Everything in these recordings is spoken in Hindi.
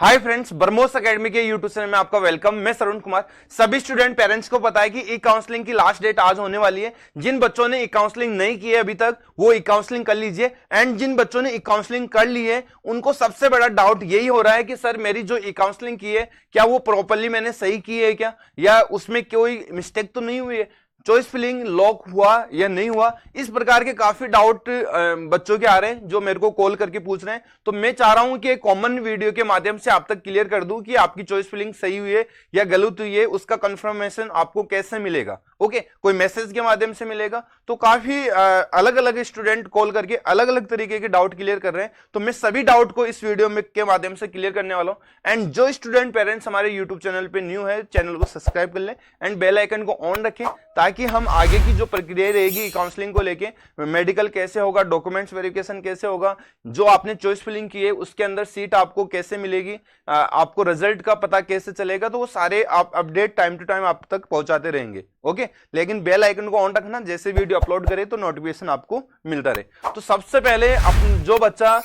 हाय फ्रेंड्स, ब्रह्मोस एकेडमी के यूट्यूब चैनल में आपका वेलकम। मैं सरुण कुमार। सभी स्टूडेंट पेरेंट्स को पता है कि ई काउंसलिंग की लास्ट डेट आज होने वाली है। जिन बच्चों ने ई काउंसलिंग नहीं की है अभी तक, वो ई काउंसलिंग कर लीजिए। एंड जिन बच्चों ने ई काउंसलिंग कर ली है, उनको सबसे बड़ा डाउट यही हो रहा है कि सर मेरी जो ई काउंसलिंग की है, क्या वो प्रॉपरली मैंने सही की है क्या, या उसमें कोई मिस्टेक तो नहीं हुई है, चॉइस फिलिंग लॉक हुआ या नहीं हुआ। इस प्रकार के काफी डाउट बच्चों के आ रहे हैं जो मेरे को कॉल करके पूछ रहे हैं। तो मैं चाह रहा हूं कि एक कॉमन वीडियो के माध्यम से आप तक क्लियर कर दूं कि आपकी चॉइस फिलिंग सही हुई है या गलत हुई है। उसका कंफर्मेशन आपको कैसे मिलेगा? ओके, कोई मैसेज के माध्यम से मिलेगा। तो काफी अलग अलग स्टूडेंट कॉल करके अलग अलग तरीके के डाउट क्लियर कर रहे हैं। तो मैं सभी डाउट को इस वीडियो में के माध्यम से क्लियर करने वाला हूं। एंड जो स्टूडेंट पेरेंट्स हमारे यूट्यूब चैनल पे न्यू है, चैनल को सब्सक्राइब कर लें एंड बेल आइकन को ऑन रखें, ताकि हम आगे की जो प्रक्रिया रहेगी काउंसलिंग को लेके, मेडिकल कैसे होगा, डॉक्यूमेंट्स वेरिफिकेशन कैसे होगा, जो आपने चॉइस फिलिंग की है उसके अंदर सीट आपको कैसे मिलेगी, आपको रिजल्ट का पता कैसे चलेगा, तो वो सारे आप अपडेट टाइम टू टाइम आप तक पहुंचाते रहेंगे। ओके, लेकिन बेल आइकन को ऑन रखना, जैसे वीडियो अपलोड करे तो नोटिफिकेशन आपको मिलता रहे। तो सबसे पहले जो बच्चा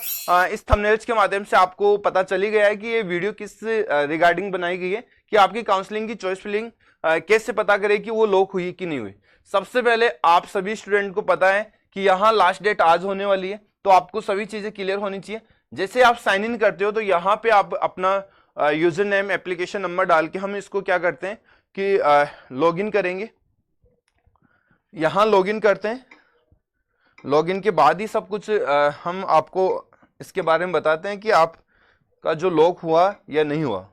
इस थंबनेल्स के माध्यम से आपको पता चली गया है कि ये वीडियो किस रिगार्डिंग बनाई गई है, कि आपकी काउंसलिंग की चॉइस फिलिंग कैसे पता करें कि वो लॉक हुई कि नहीं हुई। सबसे पहले आप सभी स्टूडेंट को पता है कि यहाँ लास्ट डेट आज होने वाली है, तो आपको सभी चीजें क्लियर होनी चाहिए। जैसे आप साइन इन करते हो तो यहाँ पे आप अपना यूजर नेम, एप्लीकेशन नंबर डाल के हम इसको क्या करते हैं कि लॉगिन करेंगे। यहाँ लॉगिन करते हैं। लॉगिन के बाद ही सब कुछ हम आपको इसके बारे में बताते हैं कि आपका जो लॉक हुआ या नहीं हुआ।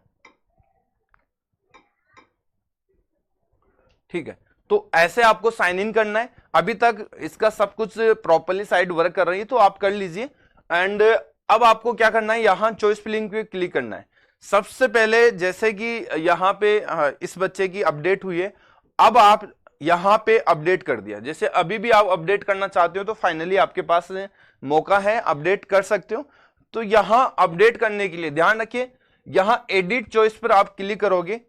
ठीक है, तो ऐसे आपको साइन इन करना है। अभी तक इसका सब कुछ प्रॉपरली साइट वर्क कर रही है, तो आप कर लीजिए। एंड अब आपको क्या करना है, यहां चॉइस फिलिंग पे क्लिक करना है। सबसे पहले जैसे कि यहां पे इस बच्चे की अपडेट हुई है, अब आप यहां पे अपडेट कर दिया। जैसे अभी भी आप अपडेट करना चाहते हो तो फाइनली आपके पास मौका है, अपडेट कर सकते हो। तो यहां अपडेट करने के लिए ध्यान रखिए, यहां एडिट चॉइस पर आप क्लिक करोगे।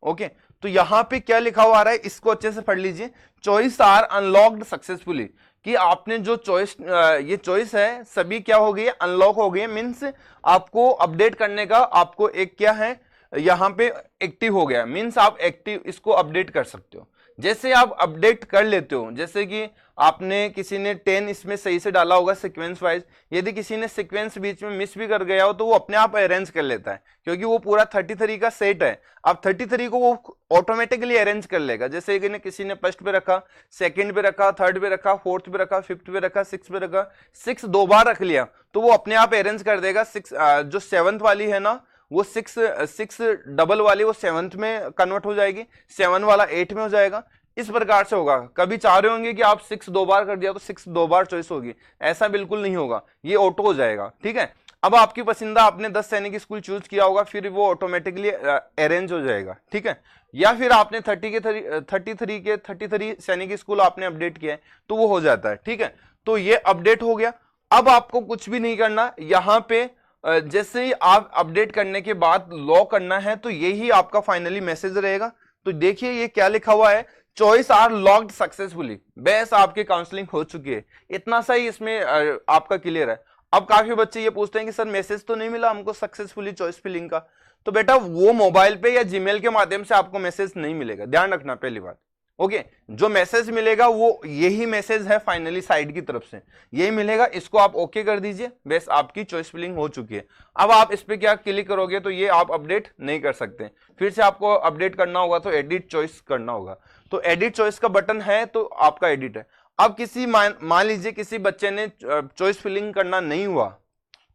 ओके, तो यहां पे क्या लिखा हुआ आ रहा है, इसको अच्छे से पढ़ लीजिए। चॉइस आर अनलॉक्ड सक्सेसफुली, कि आपने जो चॉइस ये चॉइस है सभी क्या हो गई है, अनलॉक हो गई है। मींस आपको अपडेट करने का आपको एक क्या है, यहां पे एक्टिव हो गया। मींस आप एक्टिव इसको अपडेट कर सकते हो। जैसे आप अपडेट कर लेते हो, जैसे कि आपने किसी ने 10 इसमें सही से डाला होगा सीक्वेंस वाइज, यदि किसी ने सीक्वेंस बीच में मिस भी कर गया हो तो वो अपने आप अरेंज कर लेता है, क्योंकि वो पूरा 33 का सेट है। अब 33 को वो ऑटोमेटिकली अरेंज कर लेगा। जैसे कि किसी ने फर्स्ट पे रखा, सेकंड पे रखा, थर्ड पे रखा, फोर्थ पे रखा, फिफ्थ पे रखा, सिक्स पे रखा, 6 दो बार रख लिया तो वो अपने आप अरेंज कर देगा। 6 जो 7th वाली है ना, वो 6 डबल वाली वो 7th में कन्वर्ट हो जाएगी, 7 वाला 8 में हो जाएगा। इस प्रकार से होगा। कभी चाह रहे होंगे कि आप 6 दो बार कर दिया तो 6 दो बार चॉइस होगी, ऐसा बिल्कुल नहीं होगा, ये ऑटो हो जाएगा। ठीक है, अब आपकी पसंदा, आपने 10 सैनिक स्कूल चूज किया होगा, फिर वो ऑटोमेटिकली अरेंज हो जाएगा। ठीक है, या फिर आपने 33 सैनिक स्कूल आपने अपडेट किया है तो वो हो जाता है। ठीक है, तो ये अपडेट हो गया। अब आपको कुछ भी नहीं करना, यहां पे जैसे ही आप अपडेट करने के बाद लॉक करना है, तो यही आपका फाइनली मैसेज रहेगा। तो देखिए ये क्या लिखा हुआ है, चॉइस आर लॉक्ड सक्सेसफुली, बस आपकी काउंसलिंग हो चुकी है। इतना सा ही इसमें आपका क्लियर है। अब काफी बच्चे ये पूछते हैं कि सर मैसेज तो नहीं मिला हमको सक्सेसफुली चॉइस फिलिंग का। तो बेटा वो मोबाइल पे या जीमेल के माध्यम से आपको मैसेज नहीं मिलेगा, ध्यान रखना पहली बात। ओके, जो मैसेज मिलेगा वो यही मैसेज है फाइनली साइड की तरफ से, यही मिलेगा। इसको आप ओके कर दीजिए, बस आपकी चॉइस फिलिंग हो चुकी है। अब आप इस पे क्या क्लिक करोगे तो ये आप अपडेट नहीं कर सकते, फिर से आपको अपडेट करना होगा तो एडिट चॉइस करना होगा। तो एडिट चॉइस का बटन है तो आपका एडिट है। अब किसी मान लीजिए किसी बच्चे ने चॉइस फिलिंग करना नहीं हुआ,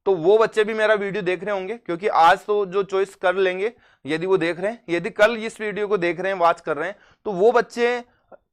तो वो बच्चे भी मेरा वीडियो देख रहे होंगे, क्योंकि आज तो जो चॉइस कर लेंगे यदि वो देख रहे हैं, यदि कल इस वीडियो को देख रहे हैं, वॉच कर रहे हैं, तो वो बच्चे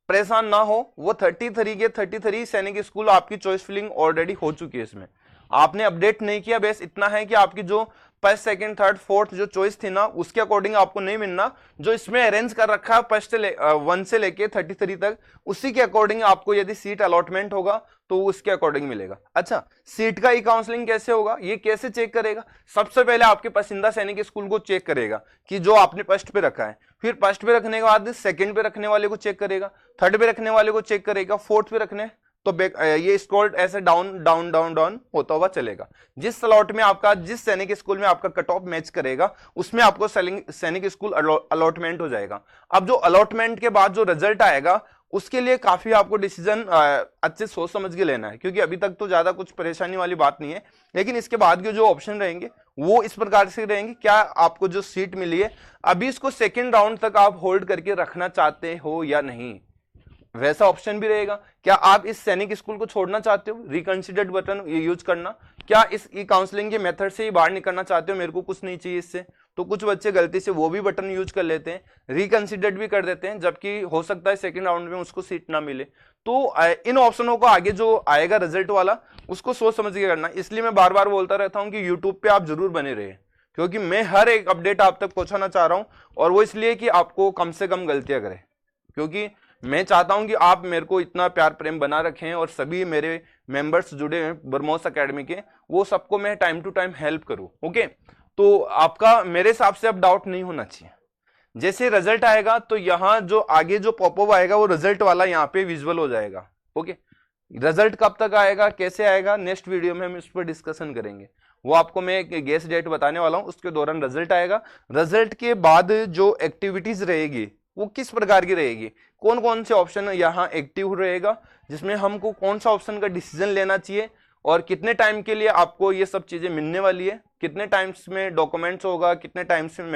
परेशान ना हो। वो 33 सैनिक स्कूल आपकी चॉइस फिलिंग ऑलरेडी हो चुकी है। इसमें आपने अपडेट नहीं किया, बस इतना है कि आपकी जो फर्स्ट, सेकंड, थर्ड, फोर्थ जो चॉइस थी ना, उसके अकॉर्डिंग आपको नहीं मिलना। जो इसमें अरेंज कर रखा है फर्स्ट 1 से लेके 33 तक, उसी के अकॉर्डिंग आपको यदि सीट अलॉटमेंट होगा तो उसके अकॉर्डिंग मिलेगा। अच्छा, सीट का ई काउंसलिंग कैसे होगा, ये कैसे चेक करेगा? सबसे पहले आपके पसंदीदा सैनिक स्कूल को चेक करेगा कि जो आपने फर्स्ट पे रखा है, फिर फर्स्ट पे रखने के बाद सेकंड पे रखने वाले को चेक करेगा, थर्ड पे रखने वाले को चेक करेगा, फोर्थ पे रखने तो ये स्क्रॉल ऐसे डाउन डाउन डाउन डाउन होता हुआ चलेगा। जिस स्लॉट में आपका, जिस सैनिक स्कूल में आपका कट ऑफ मैच करेगा, उसमें आपको सैनिक स्कूल अलॉटमेंट हो जाएगा। अब जो अलॉटमेंट के बाद जो रिजल्ट आएगा, उसके लिए काफी आपको डिसीजन अच्छे सोच समझ के लेना है, क्योंकि अभी तक तो ज्यादा कुछ परेशानी वाली बात नहीं है। लेकिन इसके बाद के जो ऑप्शन रहेंगे वो इस प्रकार से रहेंगे, क्या आपको जो सीट मिली है अभी इसको सेकेंड राउंड तक आप होल्ड करके रखना चाहते हो या नहीं, वैसा ऑप्शन भी रहेगा। क्या आप इस सैनिक स्कूल को छोड़ना चाहते हो, रिकंसिडर्ड बटन यूज करना, क्या इस ई काउंसलिंग के मेथड से ही बाहर निकलना चाहते हो, मेरे को कुछ नहीं चाहिए इससे, तो कुछ बच्चे गलती से वो भी बटन यूज कर लेते हैं, रिकंसिडर्ड भी कर देते हैं, जबकि हो सकता है सेकंड राउंड में उसको सीट ना मिले। तो इन ऑप्शनों को आगे जो आएगा रिजल्ट वाला, उसको सोच समझ के करना। इसलिए मैं बार बार बोलता रहता हूं कि यूट्यूब पे आप जरूर बने रहे, क्योंकि मैं हर एक अपडेट आप तक पहुंचाना चाह रहा हूं, और वो इसलिए कि आपको कम से कम गलतियां करें, क्योंकि मैं चाहता हूं कि आप मेरे को इतना प्यार प्रेम बना रखें, और सभी मेरे मेंबर्स जुड़े हैं ब्रह्मोस एकेडमी के, वो सबको मैं टाइम टू टाइम हेल्प करूं। ओके, तो आपका मेरे हिसाब से अब डाउट नहीं होना चाहिए। जैसे रिजल्ट आएगा तो यहाँ जो आगे जो पॉपअप आएगा वो रिजल्ट वाला यहाँ पे विजुअल हो जाएगा। ओके, रिजल्ट कब तक आएगा, कैसे आएगा, नेक्स्ट वीडियो में हम इस पर डिस्कशन करेंगे। वो आपको मैं एक गेस डेट बताने वाला हूँ, उसके दौरान रिजल्ट आएगा। रिजल्ट के बाद जो एक्टिविटीज रहेगी वो किस प्रकार की रहेगी, कौन कौन से ऑप्शन यहाँ एक्टिव रहेगा, जिसमें हमको कौन सा ऑप्शन का डिसीजन लेना चाहिए, और कितने टाइम के लिए आपको ये सब चीजें मिलने वाली है, कितने टाइम्स में डॉक्यूमेंट्स होगा, कितने टाइम्स में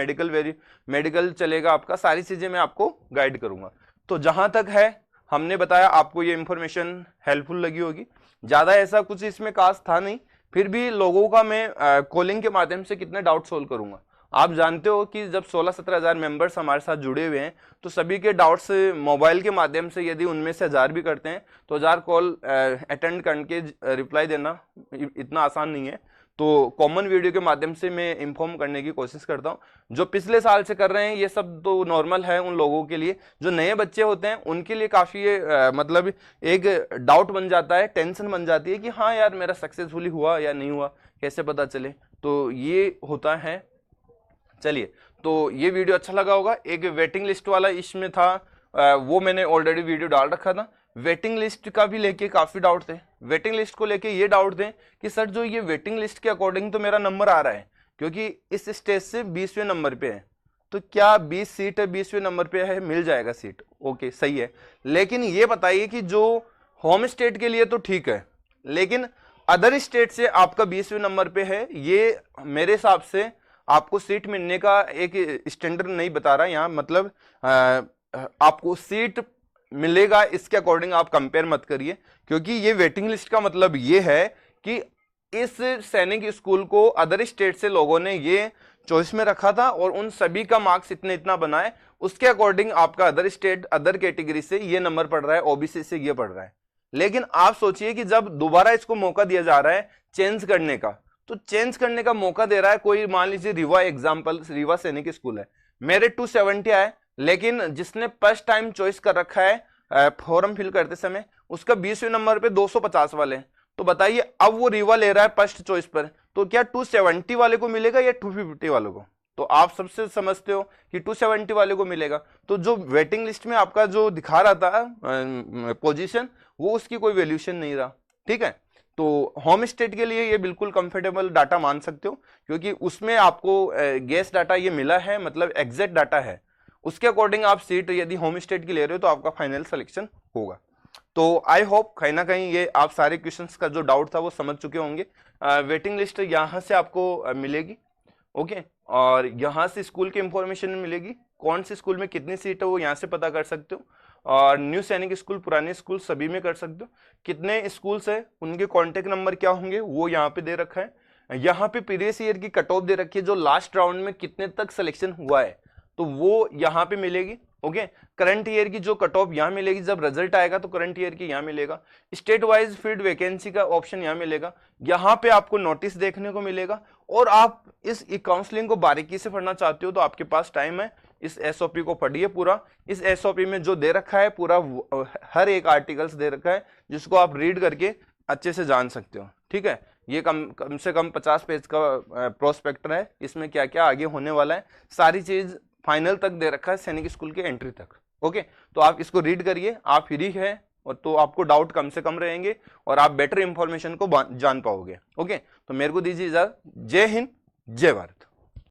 मेडिकल चलेगा आपका, सारी चीजें मैं आपको गाइड करूंगा। तो जहां तक है हमने बताया, आपको ये इंफॉर्मेशन हेल्पफुल लगी होगी। ज्यादा ऐसा कुछ इसमें खास था नहीं, फिर भी लोगों का मैं कॉलिंग के माध्यम से कितने डाउट सोल्व करूंगा। आप जानते हो कि जब 16-17 हजार मेंबर्स हमारे साथ जुड़े हुए हैं, तो सभी के डाउट्स मोबाइल के माध्यम से, यदि उनमें से 1000 भी करते हैं तो 1000 कॉल अटेंड करके रिप्लाई देना इतना आसान नहीं है। तो कॉमन वीडियो के माध्यम से मैं इन्फॉर्म करने की कोशिश करता हूं। जो पिछले साल से कर रहे हैं ये सब तो नॉर्मल है उन लोगों के लिए, जो नए बच्चे होते हैं उनके लिए काफी मतलब एक डाउट बन जाता है, टेंशन बन जाती है कि हाँ यार मेरा सक्सेसफुली हुआ या नहीं हुआ, कैसे पता चले। तो ये होता है। चलिए, तो ये वीडियो अच्छा लगा होगा। एक वेटिंग लिस्ट वाला इसमें था, वो मैंने ऑलरेडी वीडियो डाल रखा था। वेटिंग लिस्ट का भी लेके काफी डाउट थे। वेटिंग लिस्ट को लेके ये डाउट थे कि सर जो ये वेटिंग लिस्ट के अकॉर्डिंग तो मेरा नंबर आ रहा है, क्योंकि इस स्टेज से 20वें नंबर पे है, तो क्या 20 सीट है, 20वें नंबर पे है, मिल जाएगा सीट। ओके, सही है, लेकिन ये बताइए कि जो होम स्टेट के लिए तो ठीक है, लेकिन अदर स्टेट से आपका 20वें नंबर पे है, ये मेरे हिसाब से आपको सीट मिलने का एक स्टैंडर्ड नहीं बता रहा यहाँ। मतलब आपको सीट मिलेगा इसके अकॉर्डिंग आप कंपेयर मत करिए, क्योंकि ये वेटिंग लिस्ट का मतलब ये है कि इस सैनिक स्कूल को अदर स्टेट से लोगों ने ये चॉइस में रखा था, और उन सभी का मार्क्स इतना बनाए, उसके अकॉर्डिंग आपका अदर स्टेट अदर कैटेगरी से ये नंबर पड़ रहा है, ओबीसी से ये पड़ रहा है। लेकिन आप सोचिए कि जब दोबारा इसको मौका दिया जा रहा है चेंज करने का, तो चेंज करने का मौका दे रहा है कोई, मान लीजिए रीवा एग्जाम्पल, रीवा सैनिक स्कूल है, मेरे 270 आए, लेकिन जिसने फर्स्ट टाइम चॉइस कर रखा है फॉर्म फिल करते समय, उसका 20वें नंबर पे 250 वाले हैं। तो बताइए अब वो रीवा ले रहा है फर्स्ट चॉइस पर, तो क्या 270 वाले को मिलेगा या 250 वाले को? तो आप सबसे समझते हो कि 270 वाले को मिलेगा। तो जो वेटिंग लिस्ट में आपका जो दिखा रहा था पोजीशन, वो उसकी कोई वैल्यूशन नहीं रहा। ठीक है, तो होम स्टेट के लिए ये बिल्कुल कंफर्टेबल डाटा मान सकते हो, क्योंकि उसमें आपको गेस डाटा ये मिला है, मतलब एग्जैक्ट डाटा है, उसके अकॉर्डिंग आप सीट यदि होम स्टेट की ले रहे हो तो आपका फाइनल सिलेक्शन होगा। तो आई होप कहीं ना कहीं ये आप सारे क्वेश्चंस का जो डाउट था वो समझ चुके होंगे। वेटिंग लिस्ट यहाँ से आपको मिलेगी। ओके, और यहाँ से स्कूल की इंफॉर्मेशन मिलेगी, कौन से स्कूल में कितनी सीट है वो यहाँ से पता कर सकते हो, और न्यू सैनिक स्कूल, पुराने स्कूल सभी में कर सकते हो। कितने स्कूल्स है, उनके कॉन्टेक्ट नंबर क्या होंगे वो यहाँ पे दे रखा है। यहाँ पे प्रीवियस ईयर की कट ऑफ दे रखी है, जो लास्ट राउंड में कितने तक सिलेक्शन हुआ है, तो वो यहाँ पे मिलेगी। ओके, करंट ईयर की जो कट ऑफ यहाँ मिलेगी, जब रिजल्ट आएगा तो करंट ईयर की यहाँ मिलेगा। स्टेट वाइज फील्ड वैकेंसी का ऑप्शन यहाँ मिलेगा। यहाँ पे आपको नोटिस देखने को मिलेगा, और आप इस काउंसलिंग को बारीकी से पढ़ना चाहते हो तो आपके पास टाइम है, इस एसओपी को पढ़िए पूरा। इस एसओपी में जो दे रखा है पूरा, हर एक आर्टिकल्स दे रखा है, जिसको आप रीड करके अच्छे से जान सकते हो। ठीक है, ये कम से कम 50 पेज का प्रोस्पेक्टर है, इसमें क्या क्या आगे होने वाला है सारी चीज फाइनल तक दे रखा है, सैनिक स्कूल के एंट्री तक। ओके, तो आप इसको रीड करिए। आप फ्री है और तो आपको डाउट कम से कम रहेंगे और आप बेटर इंफॉर्मेशन को जान पाओगे। ओके, तो मेरे को दीजिए इजाजत। जय हिंद, जय भारत।